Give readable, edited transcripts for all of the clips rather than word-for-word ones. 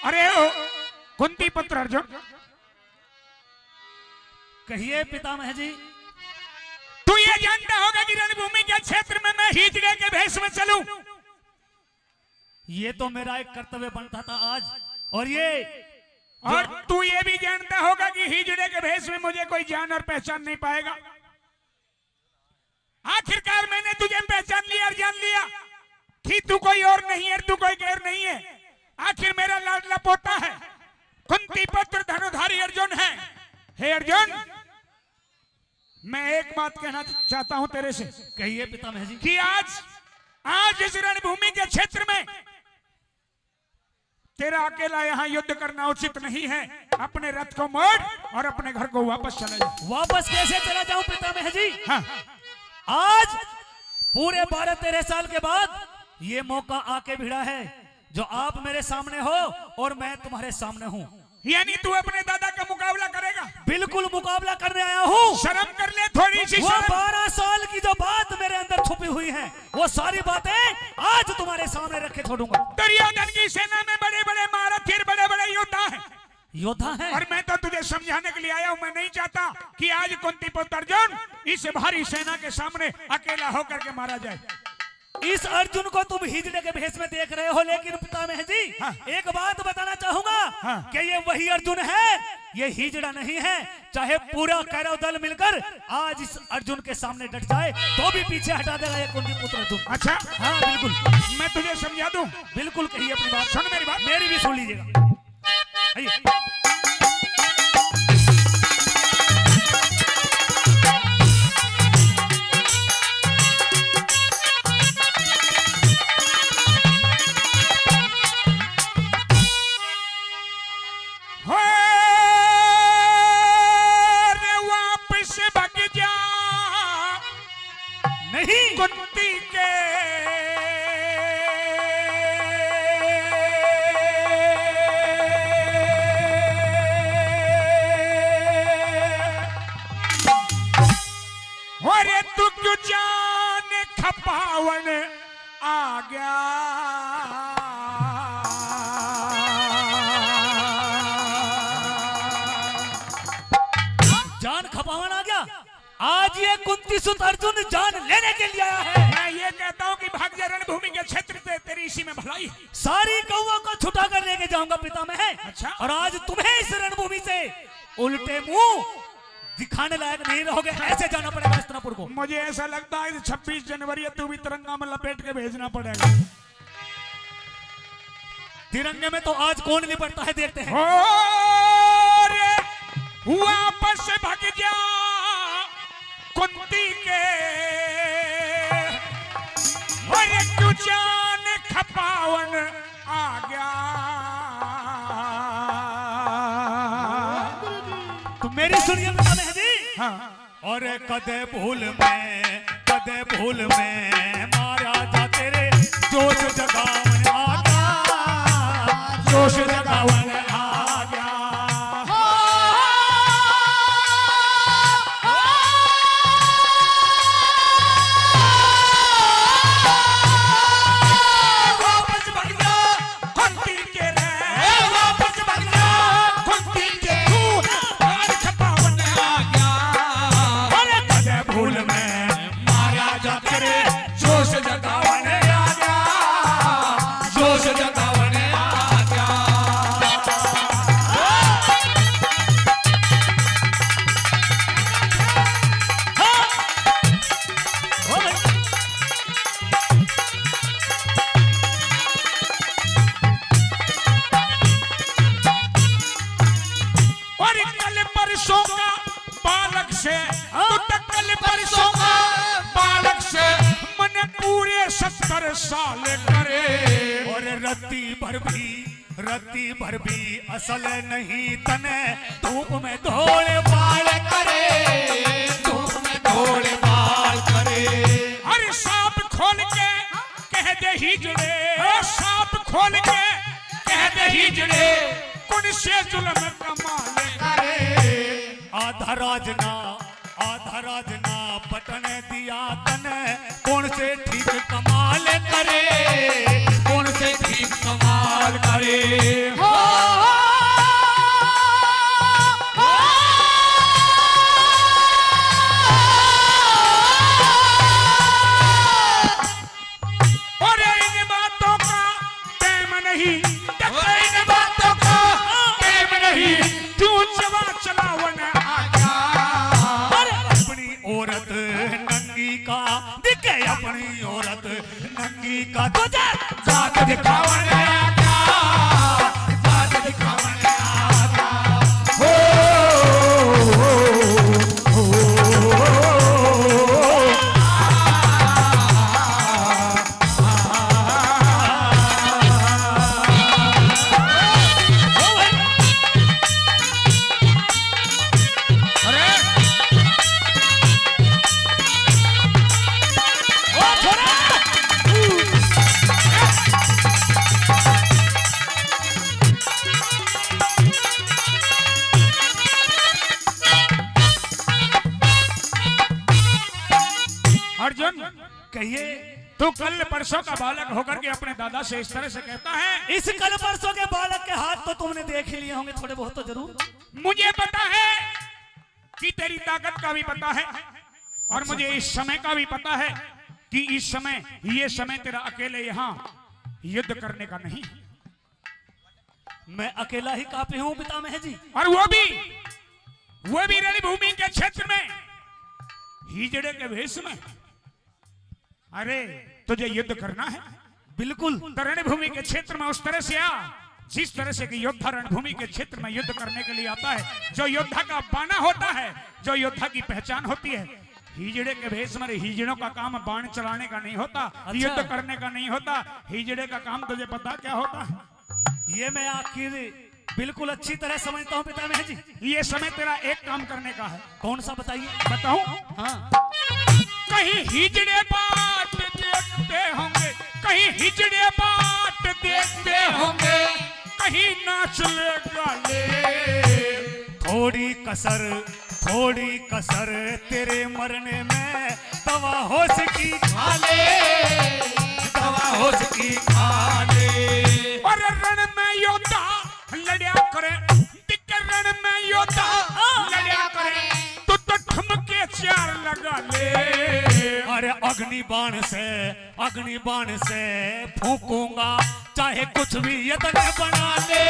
अरे ओ कुंती पुत्र अर्जुन, कहिए पितामह जी। तू ये जानता होगा कि रणभूमि के क्षेत्र में मैं हिजड़े के भेष में चलूं? ये तो मेरा एक कर्तव्य बनता था आज, और तू ये भी जानता होगा कि हिजड़े के भेष में मुझे कोई जान और पहचान नहीं पाएगा। आखिरकार मैंने तुझे पहचान लिया और जान लिया कि तू कोई और नहीं है, तू कोई गैर नहीं है। आखिर मेरा लाडला पोता है, कुंती पुत्र धनुधारी अर्जुन है। हे अर्जुन, मैं एक बात कहना चाहता हूं तेरे से। कहिए पितामह जी। कि आज इस रणभूमि के क्षेत्र में तेरा अकेला यहाँ युद्ध करना उचित नहीं है। अपने रथ को मोड़ और अपने घर को वापस चला जा। वापस कैसे चला जाऊं पितामह जी? हाँ। आज पूरे 12-13 साल के बाद ये मौका आके भिड़ा है, जो आप मेरे सामने हो और मैं तुम्हारे सामने हूँ। यानी तू अपने दादा का मुकाबला करेगा? बिल्कुल मुकाबला करने आया हूँ। शर्म कर ले थोड़ी सी। वो 12 साल की जो बात मेरे अंदर छुपी हुई है, वो सारी बातें आज तुम्हारे सामने रख के छोड़ूंगा। दुर्योधन की सेना में बड़े बड़े महारथी, बड़े बड़े योद्धा हैं। योद्धा है, और मैं तो तुझे समझाने के लिए आया हूँ। मैं नहीं चाहता कि आज कुंती पुत्र अर्जुन इस भारी सेना के सामने अकेला होकर के मारा जाए। इस अर्जुन को तुम हिजड़े के भेष में देख रहे हो, लेकिन पितामह जी हाँ। एक बात बताना चाहूंगा। हाँ। कि ये वही अर्जुन है, ये हिजड़ा नहीं है। चाहे पूरा कैरव दल मिलकर आज इस अर्जुन के सामने डट जाए तो भी पीछे हटा देगा ये कुंती पुत्र अर्जुन। अच्छा, हाँ बिल्कुल। मैं तुझे समझा दूं। बिल्कुल कहिए अपनी बात। सुन मेरी बात। मेरी भी सुन लीजिएगा। आइए। कुंती के अरे तू क्यों जान खपावन आ गया? जान खपावन आ गया? आज ये कुंती सुत अर्जुन जान लेने के लिए आया है। मैं ये कहता हूँ कि भाग जा रणभूमि के क्षेत्र से, तेरी इसी में भलाई है। सारी कौओं को छुटा कर लेके जाऊंगा पितामह। अच्छा। और आज तुम्हें इस रणभूमि से उल्टे मुंह दिखाने लायक नहीं रहोगे। ऐसे जाना पड़ेगा हस्तिनापुर को। मुझे ऐसा लगता है 26 जनवरी तू भी तिरंगा में लपेट के भेजना पड़ेगा। तिरंगे में तो आज कौन लिपटता है देखते हैं। वापस भाग जा कुंती के, तू जान खपावन आ गया। तो मेरी सुनिए पितामह जी। हाँ। और कदे भूल में मारा जा तेरे जोश जगावन आ गया, जोश जगावन आ गया। साल करे और रत्ती भर भी असल नहीं तने धूप में धोले बाल करे, धूप में धोले बाल करे। अरे सांप खोल के कह दे हिजड़े, सांप खोल के कह दे हिजड़े, कौन से जुल्म कमाल करे। आधा राजना बटन दिया तने, कौन से ठीक कमाल करे, कौन से ठीक कमाल करे। का दिखे अपनी औरत नंगी का तुझे जात दिखावन आया क्या, जात दिखावन आया क्या। अर्जुन कहिए, तू कल परसों का बालक होकर के अपने दादा से इस तरह से कहता है। इस कल परसों के बालक के हाथ तो तुमने देख ही लिए होंगे थोड़े बहुत तो जरूर। मुझे पता है कि तेरी ताकत का भी पता है और मुझे इस समय का भी पता है कि इस समय ये समय तेरा अकेले यहाँ युद्ध करने का नहीं। मैं अकेला ही काफी हूँ पितामह जी, और वो भी रणभूमि के क्षेत्र में हिजड़े के वेश में। अरे तुझे युद्ध करना है, बिल्कुल। तो रणभूमि के क्षेत्र में उस तरह से आ जिस तरह से कि योद्धा रणभूमि के क्षेत्र में युद्ध करने के लिए आता है, जो योद्धा का बाना होता है, जो योद्धा की पहचान होती है। हिजड़े के भेष में हिजड़ों का काम बाण चलाने का नहीं होता, अच्छा। युद्ध करने का नहीं होता। हिजड़े का काम तुझे पता क्या होता है? ये मैं आखिर बिल्कुल अच्छी तरह समझता हूँ पितामह जी। ये समय तेरा एक काम करने का है। कौन सा बताइए? बताऊं? हाँ। कहीं हिजड़े बाट देखते होंगे, कहीं हिजड़े बाट देखते होंगे, कहीं नाच ले गाले। थोड़ी कसर तेरे मरने में दवा हो सकी खाले, दवा हो सकी खाले। और रण में योद्धा लड़िया करे, रण में योद्धा लड़िया करे, तो ठुमके चार लगा ले। अरे अग्नि बाण से फूकूंगा, चाहे कुछ भी यतन बना ले,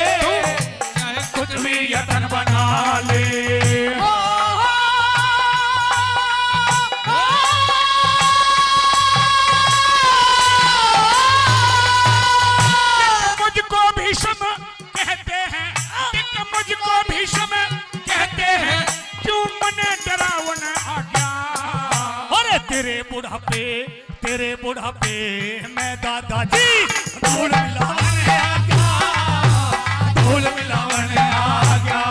चाहे कुछ भी यतन बना ले। मुझको भीष्म कहते हैं, मुझको भीष्म कहते हैं, क्यों मने डरावन आ गया। अरे तेरे बुढ़ापे मैं दादाजी धूल मिलाने आ गया, धूल मिलाने आ गया।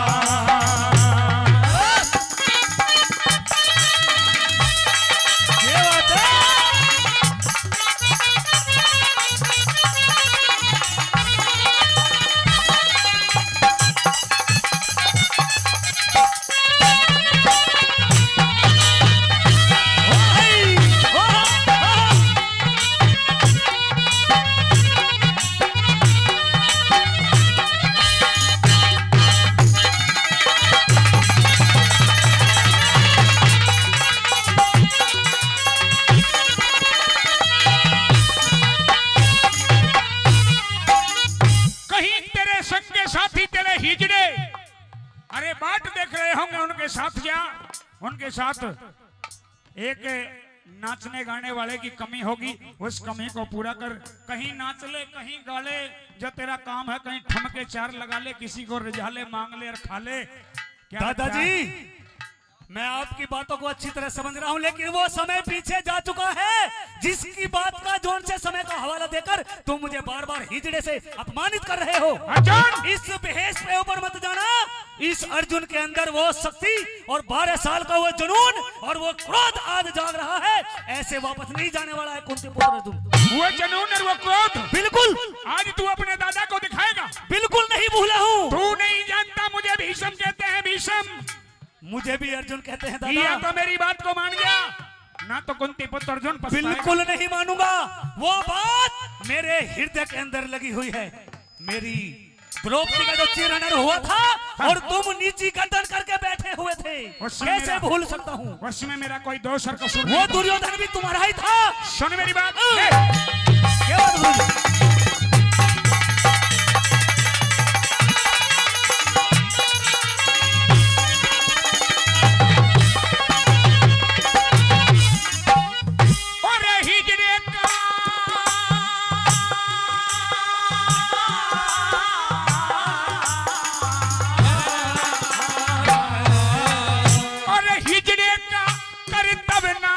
ये बात है। अरे बाट देख रहे होंगे, उनके साथ जा, उनके साथ एक नाचने गाने वाले की कमी होगी, उस कमी को पूरा कर। कहीं नाच ले, कहीं गा ले, जो तेरा काम है, कहीं ठमके चार लगा ले, किसी को रिझा ले, मांग ले और खा ले। दादाजी मैं आपकी बातों को अच्छी तरह समझ रहा हूं, लेकिन वो समय पीछे जा चुका है जिसकी बात का जोन से समय का हवाला देकर तुम मुझे बार बार हिजड़े से अपमानित कर रहे हो। अर्जुन इस बहस पे ऊपर मत जाना। इस अर्जुन के अंदर वो शक्ति और 12 साल का वो जुनून और वो क्रोध आज जाग रहा है, ऐसे वापस नहीं जाने वाला है कुंती पुत्र अर्जुन। वो जुनून और वो क्रोध बिल्कुल आज तू अपने दादा को दिखाएगा। बिल्कुल नहीं भूला हूँ। तू नहीं जानता, मुझे भीष्म कहते हैं, भीष्म। मुझे भी अर्जुन कहते हैं या दादा। तो मेरी बात को मान गया, ना तो कुंती पुत्र अर्जुन पछताएगा। बिल्कुल नहीं मानूंगा। वो बात मेरे हृदय के अंदर लगी हुई है। मेरी द्रौपदी का जो चिरहरण हुआ था और तुम नीची गर्दन करके बैठे हुए थे, कैसे भूल सकता हूँ। उसमें मेरा कोई दोष और कसूर वो दुर्योधन भी तुम्हारा ही था। सुन मेरी बात। क्या बात हुई?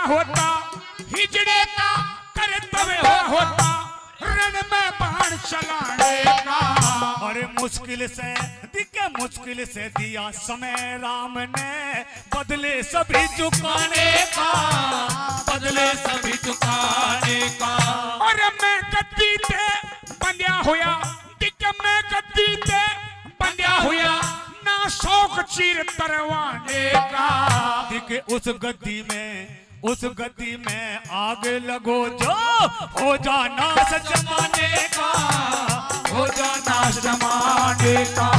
होता, हिजड़े का कर्तव्य होता, रण में बाण चलाने का। अरे मुश्किल से दिया समय राम ने, बदले सभी चुकाने का, बदले सभी चुकाने का। और मैं गद्दी ते बंध्या होया, दिक मैं गद्दी ते बंध्या होया, ना शौक चीर तरवाने का। दिक उस गद्दी में आग लगो जो हो जा नाश जमाने का, हो जा नाश जमाने का।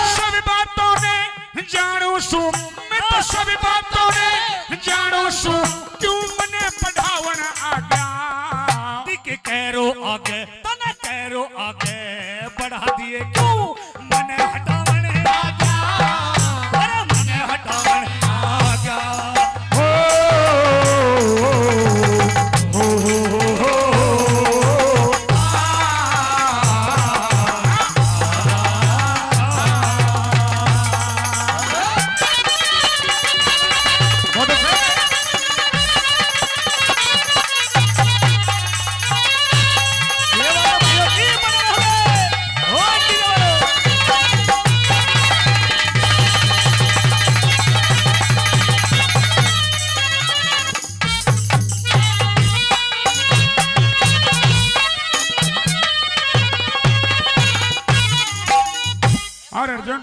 सब बातों ने जानू सू, मैं तो सब बातों ने जानू सू, क्यों मने पढ़ावन आ गया। दिक कैरो आगे तना कैरो आगे बढ़ा दिए, क्यों मने हटावन आ गया, अरे मने हटावन आ गया। और अर्जुन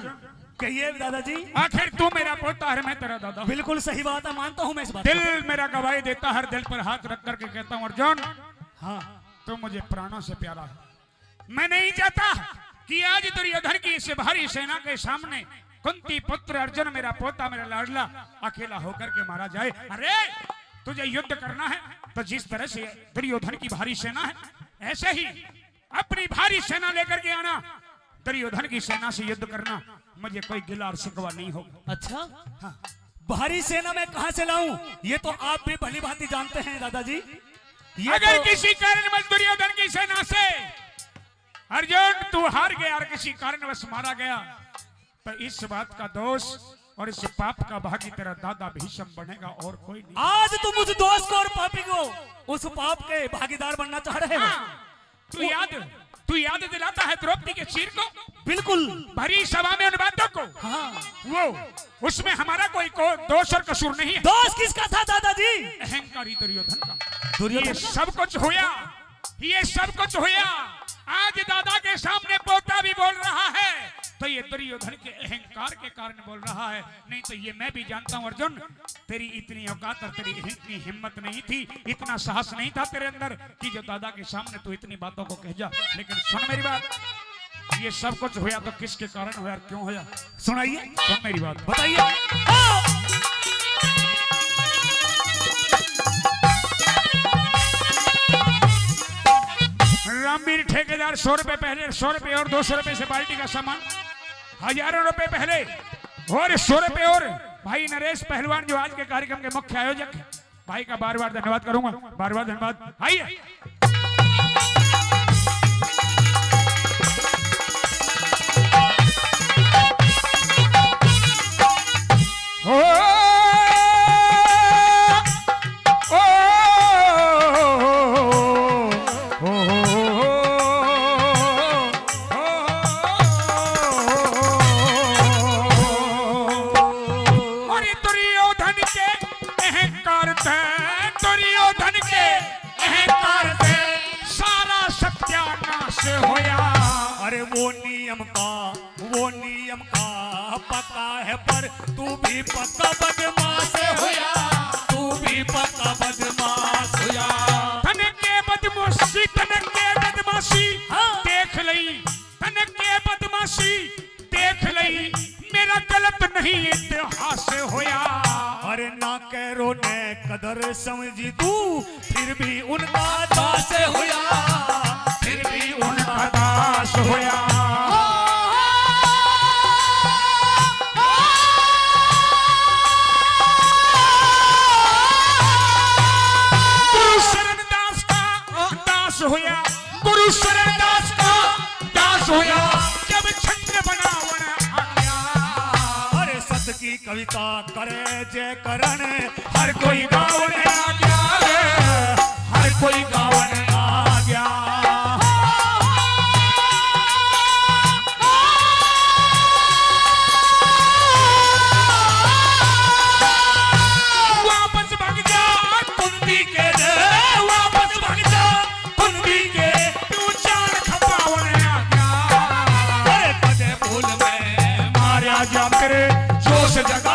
कहिए दादाजी। आखिर तू मेरा पोता है, मैं तेरा दादा। बिल्कुल सही बात है, मानता हूँ मैं इस बात। दिल मेरा गवाही देता, हर दिल पर हाथ रख करके कहता हूँ अर्जुन, हाँ तू मुझे प्राणों से प्यारा है। मैं नहीं चाहता कि आज दुर्योधन की इस भारी सेना के सामने कुंती पुत्र अर्जुन मेरा पोता, मेरा लाडला अकेला होकर के मारा जाए। अरे तुझे युद्ध करना है तो जिस तरह से दुर्योधन की भारी सेना है, ऐसे ही अपनी भारी सेना लेकर के आना, दुर्योधन की सेना से युद्ध करना। मुझे कोई गिला और शिकवा नहीं होगा। अच्छा हाँ। भारी सेना में कहां से लाऊं, ये तो आप भी भली भांति जानते हैं दादाजी। अगर किसी कारणवश दुर्योधन की सेना से अर्जुन तू हार गया और किसी कारणवश मारा गया, तो इस बात का दोष और इस पाप का भागी तेरा दादा भीष्म बनेगा और कोई नहीं। आज तुम उस दोस्त को और पापी को, उस पाप के भागीदार बनना चाह रहे हो। तू याद दिलाता है द्रौपदी के चीर को, बिल्कुल भरी सभा में उन बातों को। हाँ। वो उसमें हमारा कोई दोष और कसूर नहीं है। दोष किसका था दादाजी? अहंकारी दुर्योधन का। दुर्योधन ये सब कुछ होया, ये सब कुछ होया। आज दादा के सामने पोता भी बोल रहा है तो ये दुर्योधन के अहंकार के कारण बोल रहा है, नहीं तो ये मैं भी जानता हूँ अर्जुन, तेरी इतनी औकात और तेरी इतनी हिम्मत नहीं थी, इतना साहस नहीं था तेरे अंदर कि जो दादा के सामने तू इतनी बातों को कह जा। लेकिन सुन मेरी बात, ये सब कुछ होया तो किसके कारण होया, क्यों होया, सुनाइए। सुन मेरी बात, बताइए। रामवीर ठेकेदार 100 रुपए पहले, 100 रुपए और 200 रुपए से बाल्टी का सामान, हजारों रुपए पहले और 100 रुपए और भाई नरेश पहलवान जो आज के कार्यक्रम के मुख्य आयोजक, भाई का बार बार धन्यवाद करूंगा, बार बार धन्यवाद। आइए वो नियम का पता है, पर तू भी पक्का बदमाश होया, तू भी पक्का बदमाश होया। तनक के बदमाशी, तनक के बदमाशी देख लई, तनक के बदमाशी देख लई, मेरा गलत नहीं इतिहास होया। अरे ना करो ने कदर समझी तू, फिर भी उनका दास होया, फिर भी उनका दास होया। होया गुरु शरण दास का नाश होया जब छंद बनावन आ गया। अरे सत की कविता करे जय करण हर कोई गावन आ गया, हर कोई गावन आ गया। वापस भाग जा कुंती के रे, वापस भाग जा कुंती के, तू चार खपावन आ गया। अरे पदे फूल में मारा जा तेरे जोश जगा